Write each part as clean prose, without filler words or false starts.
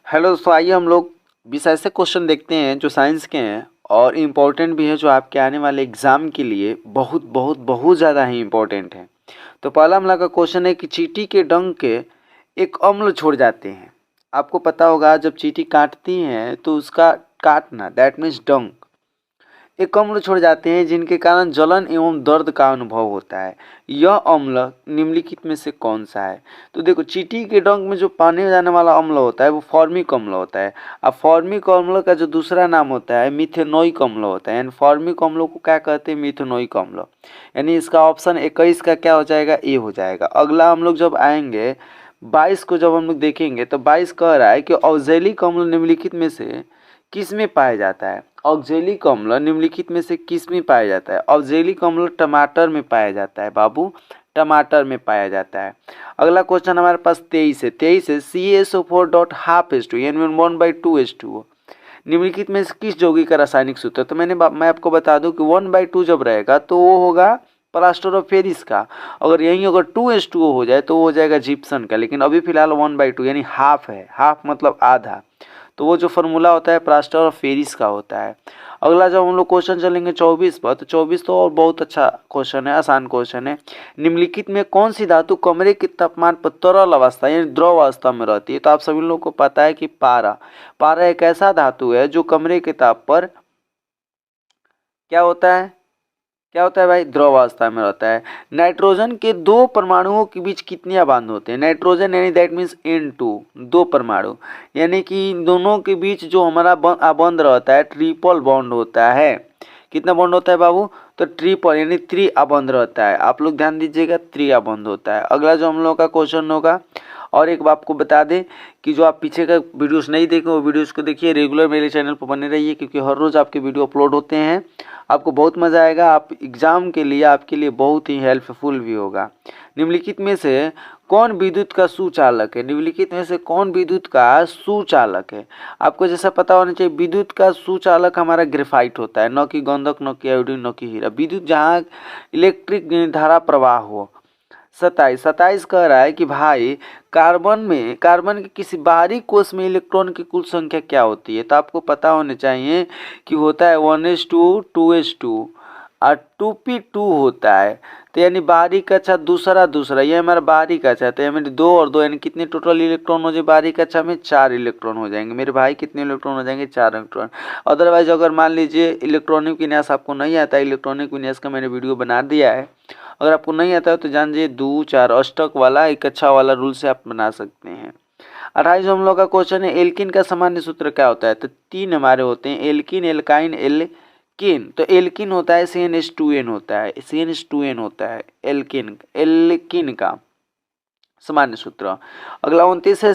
Hello दोस्तों, आइए हम लोग 20 ऐसे क्वेश्चन देखते हैं जो साइंस के हैं और इम्पोर्टेंट भी है, जो आपके आने वाले एग्जाम के लिए बहुत बहुत बहुत ज़्यादा ही इम्पोर्टेंट है। तो पहला हमला का क्वेश्चन है कि चींटी के डंक के एक अम्ल छोड़ जाते हैं। आपको पता होगा जब चींटी काटती हैं तो उसका काटना दैट मीन्स डंक एक अम्ल छोड़ जाते हैं जिनके कारण जलन एवं दर्द का अनुभव होता है। यह अम्ल निम्नलिखित में से कौन सा है? तो देखो, चींटी के डंक में जो पाने जाने वाला अम्ल होता है वो फॉर्मिक अम्ल होता है। अब फॉर्मिक अम्ल का जो दूसरा नाम होता है मिथेनोइक अम्ल होता है। यानी फॉर्मिक अम्लों को क्या कहते हैं? मिथेनोइक अम्ल। यानी इसका ऑप्शन 21 का क्या हो जाएगा? ए हो जाएगा। अगला हम लोग जब आएंगे 22 को, जब हम लोग देखेंगे तो 22 कह रहा है कि ऑक्जेलिक अम्ल निम्नलिखित में से किस में पाया जाता है? ऑक्जेलिक अम्ल निम्नलिखित में से किस में पाया जाता है? ऑक्जेलिक अम्ल टमाटर में पाया जाता है बाबू, टमाटर में पाया जाता है। अगला क्वेश्चन हमारे पास 23 है। 23 है CaSO4.12H2 यानी 1/2H2O निम्नलिखित में से किस यौगिक का रासायनिक सूत्र? तो मैं आपको बता दूं कि 1/2 जब रहेगा तो वो होगा प्लास्टर ऑफ पेरिस का। अगर यहीं अगर 2H2O हो जाए तो वो हो जाएगा जिप्सन का। लेकिन अभी फिलहाल 1/2 यानी हाफ है। हाफ मतलब आधा। तो वो जो फार्मूला होता है प्लास्टर ऑफ पेरिस का होता है। अगला जब हम लोग क्वेश्चन चलेंगे 24 पर, तो 24 तो और बहुत अच्छा क्वेश्चन है, आसान क्वेश्चन है। निम्नलिखित में कौन सी धातु कमरे के तापमान पर तरल अवस्था यानी द्रव अवस्था में रहती है? तो आप सभी लोगों को पता है कि पारा। पारा एक ऐसा धातु है जो कमरे के ताप पर क्या होता है? क्या होता है भाई? द्रव अवस्था में रहता है। नाइट्रोजन के दो परमाणुओं के बीच कितने बंध होते हैं? नाइट्रोजन यानी दैट मीन्स N2, दो परमाणु, यानी कि इन दोनों के बीच जो हमारा बंध रहता है ट्रिपल बॉन्ड होता है। कितना बॉन्ड होता है बाबू? तो ट्रिपल यानी 3 अबंध रहता है। आप लोग ध्यान दीजिएगा, 3 अबंध होता है। अगला जो हम लोग का क्वेश्चन होगा, और एक बात आपको बता दें कि जो आप पीछे का वीडियोस नहीं देखे वो वीडियोस को देखिए, रेगुलर मेरे चैनल पर बने रहिए क्योंकि हर रोज़ आपके वीडियो अपलोड होते हैं। आपको बहुत मज़ा आएगा। आप एग्ज़ाम के लिए आपके लिए बहुत ही हेल्पफुल भी होगा। निम्नलिखित में से कौन विद्युत का सुचालक है? निम्नलिखित में से कौन विद्युत का सुचालक है? आपको जैसा पता होना चाहिए, विद्युत का सुचालक हमारा ग्रेफाइट होता है, न कि गंधक, न कि आयोडीन, न कि हीरा। विद्युत जहाँ इलेक्ट्रिक धारा प्रवाह हो। 27 कह रहा है कि भाई कार्बन के किसी बाहरी कोष में इलेक्ट्रॉन की कुल संख्या क्या होती है? तो आपको पता होने चाहिए कि होता है 1s2 2s2 और 2p2 होता है। तो यानी बाहरी कक्षा दूसरा ये हमारा बाहरी कक्षा। तो यानी 2 और 2 यानी कितने टोटल इलेक्ट्रॉन हो जाए बाहरी कक्षा में? 4 इलेक्ट्रॉन हो जाएंगे मेरे भाई। कितने इलेक्ट्रॉन हो जाएंगे? 4 इलेक्ट्रॉन। अदरवाइज अगर मान लीजिए इलेक्ट्रॉनिक विन्यास आपको नहीं आता, इलेक्ट्रॉनिक विन्यास का मैंने वीडियो बना दिया है, अगर आपको नहीं आता है तो जान लीजिए 2 4 अष्टक वाला एक अच्छा वाला रूल से आप बना सकते हैं। 28 हम लोग का क्वेश्चन है, एल्किन का सामान्य सूत्र क्या होता है? तो 3 हमारे होते हैं, एल्किन, एल्काइन, एल्किन। तो एल्किन होता है CnH2n होता है, CnH2n होता है एल्किन का सामान्य सूत्र। अगला 29 है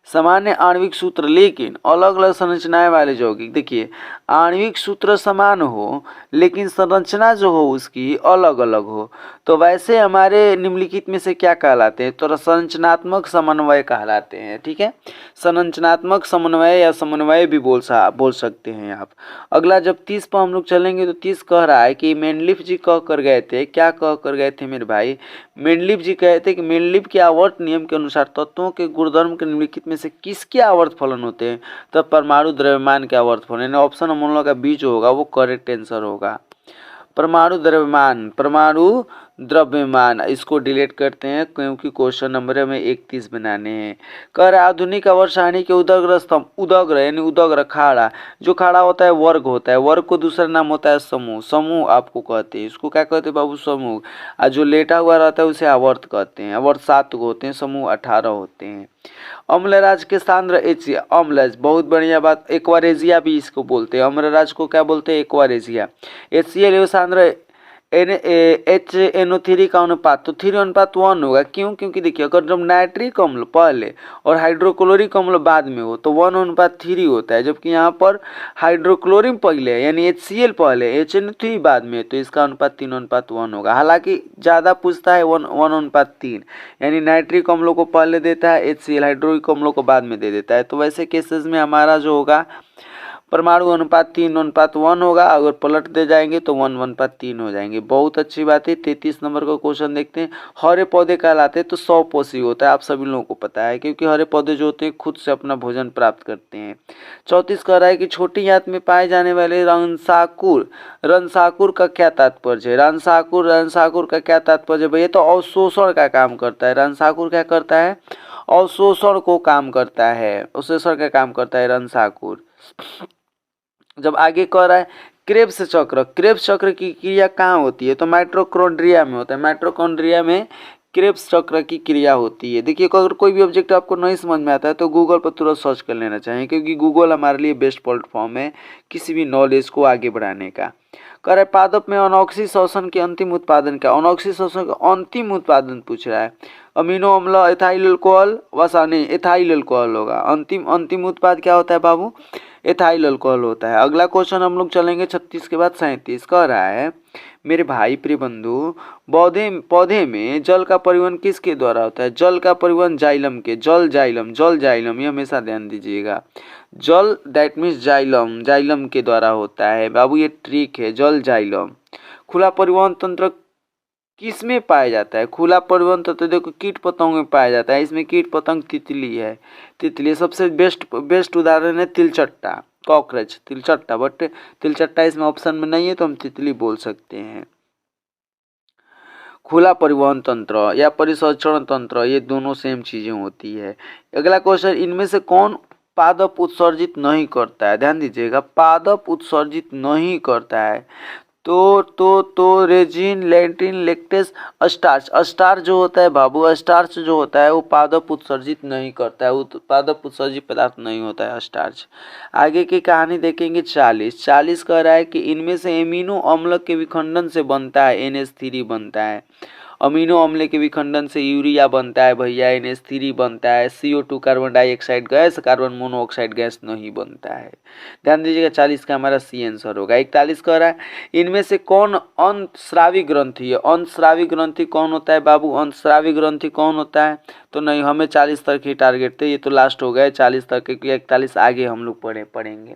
सामान्य आणविक सूत्र लेकिन अलग अलग संरचनाएं वाले यौगिक। देखिए, आणविक सूत्र समान हो लेकिन संरचना जो हो उसकी अलग अलग हो, तो वैसे हमारे निम्नलिखित में से क्या कहलाते हैं? तो संरचनात्मक समन्वय कहलाते हैं। ठीक है, संरचनात्मक समन्वय या समन्वय भी बोल सकते हैं आप। अगला जब 30 पर हम लोग चलेंगे तो 30 कह रहा है कि मेंडलीफ जी कह कर गए थे। क्या कह कर गए थे मेरे भाई? मेंडलीफ जी कहते कि मेंडलीफ के आवर्त नियम के अनुसार तत्वों के गुणधर्म के निम्नलिखित में से किसके आवर्त फलन होते हैं? तो परमाणु द्रव्यमान के आवर्त फलन, यानी ऑप्शन हम लोग का बी जो होगा वो करेक्ट आंसर होगा। परमाणु द्रव्यमान इसको डिलीट करते हैं क्योंकि क्वेश्चन नंबर हमें 31 बनाने हैं। कह रहा आधुनिक आवर्त सारणी के उदग्र स्तंभ, उदग्र यानी उदग्र खाड़ा, जो खाड़ा होता है वर्ग होता है। वर्ग को दूसरा नाम होता है समूह। समूह आपको कहते हैं, इसको क्या कहते हैं बाबू? समूह। और जो लेटा हुआ रहता है उसे आवर्त कहते हैं। आवर्त 7 को होते हैं, समूह 18 होते हैं। अम्लराज के सांद्र एचिया, अम्लज बहुत बढ़िया बात, एक्वारेजिया भी इसको बोलते हैं। अम्लराज को क्या बोलते हैं? एक्वारेजिया। HCl सांद्र HNO3 का अनुपात तो 3:1 होगा। क्यों? क्योंकि देखिए, अगर जब नाइट्रिक अम्ल पहले और हाइड्रोक्लोरिक अम्ल बाद में हो तो 1:3 होता है, जबकि यहाँ पर हाइड्रोक्लोरिन पहले यानी HCl पहले, HNO3 बाद में, तो इसका अनुपात 3:1 होगा। हालांकि ज़्यादा पूछता है 1:3, यानी नाइट्रिक अम्लों को पहले देता है, HCl हाइड्रोक्लोरिक अम्लों को बाद में दे देता है। तो वैसे केसेस में हमारा जो होगा परमाणु अनुपात 3:1 होगा, अगर पलट दे जाएंगे तो 1:3 हो जाएंगे। बहुत अच्छी बात है। 33 नंबर का क्वेश्चन देखते हैं। हरे पौधे कहलाते हैं तो 100 होता है, आप सभी लोगों को पता है, क्योंकि हरे पौधे जो होते हैं खुद से अपना भोजन प्राप्त करते हैं। 34 कह रहा है कि छोटी आंत में पाए जाने वाले रंसाकुर का क्या तात्पर्य है? रंसाकुर का क्या तात्पर्य है भैया? तो अवशोषण का काम करता है। रंसाकुर क्या करता है? अवशोषण को काम करता है, अवशोषण का काम करता है रंसाकुर। जब आगे कह रहा है क्रेब्स चक्र की क्रिया कहाँ होती है? तो माइटोकॉन्ड्रिया में होता है। माइटोकॉन्ड्रिया में क्रेब्स चक्र की क्रिया होती है। देखिए, अगर कोई भी ऑब्जेक्ट आपको नहीं समझ में आता है तो गूगल पर तुरंत सर्च कर लेना चाहिए, क्योंकि गूगल हमारे लिए बेस्ट प्लेटफॉर्म है किसी भी नॉलेज को आगे बढ़ाने का। कह रहा है पादप में अनॉक्सी शोषण के अंतिम उत्पादन क्या? अनॉक्सी शोषण का अंतिम उत्पादन पूछ रहा है। अमीनो अम्ल, एथाइल अल्कोहल, वसा नहीं, एथाइल अल्कोहल होगा। अंतिम उत्पाद क्या होता है बाबू? एथाइल अल्कोहल होता है। अगला क्वेश्चन हम लोग चलेंगे 36 के बाद 37। कह रहा है मेरे भाई प्रिय बंधु, पौधे में जल का परिवहन किसके द्वारा होता है? जल का परिवहन जाइलम के, जल जाइलम, ये हमेशा ध्यान दीजिएगा। जल दैट मीन्स जाइलम के द्वारा होता है बाबू, ये ट्रिक है, जल जाइलम। खुला परिवहन तंत्र किस में पाया जाता है? खुला परिवहन तंत्र देखो कीट पतंग में पाया जाता है। इसमें कीट पतंग तितली है। तितली सबसे बेस्ट उदाहरण है तिलचट्टा, कॉकरोच, तिलचट्टा, बट तिलचट्टा इसमें ऑप्शन में नहीं है तो हम तितली बोल सकते हैं। खुला परिवहन तंत्र या परिसंचरण तंत्र, ये दोनों सेम चीजें होती है। अगला क्वेश्चन, इनमें से कौन पादप उत्सर्जित नहीं करता है? ध्यान दीजिएगा, पादप उत्सर्जित नहीं करता है। तो रेजिन, लेंटिन, लेक्टेस, स्टार्च जो होता है बाबू, स्टार्च जो होता है वो पादप उत्सर्जित नहीं करता है, वो पादप उत्सर्जित पदार्थ नहीं होता है स्टार्च। आगे की कहानी देखेंगे। 40 कह रहा है कि इनमें से एमिनो अम्ल के विखंडन से बनता है NH3 बनता है। अमीनो अम्ल के विखंडन से यूरिया बनता है भैया, NH3 बनता है। CO2 carbon dioxide gas, carbon monoxide gas नहीं बनता है। ध्यान दीजिएगा, 40 का हमारा सी आंसर होगा। 41 कह रहा है इनमें से कौन अंतस्रावी ग्रंथि है? अंतस्रावी ग्रंथि कौन होता है बाबू? अंतस्रावी ग्रंथि कौन होता है? तो नहीं, हमें 40 तक ही टारगेट थे, ये तो लास्ट हो गए 40 तक, क्योंकि 41 आगे हम लोग पढ़ेंगे।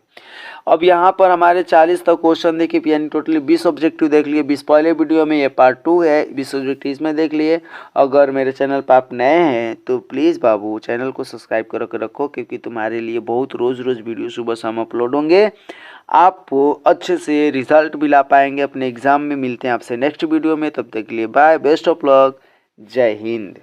अब यहाँ पर हमारे 40 तक क्वेश्चन देखिए, यानी टोटली 20 ऑब्जेक्टिव देख लिए। 20 पहले वीडियो में, ये पार्ट 2 है, 20 ऑब्जेक्टिव इसमें देख लिए। अगर मेरे चैनल पर आप नए हैं तो प्लीज़ बाबू चैनल को सब्सक्राइब करके रखो, क्योंकि तुम्हारे लिए बहुत रोज़ वीडियो सुबह शाम अपलोड होंगे। आप अच्छे से रिजल्ट भी ला पाएंगे अपने एग्जाम में। मिलते हैं आपसे नेक्स्ट वीडियो में, तब तक के लिए बाय, बेस्ट ऑफ लक, जय हिंद।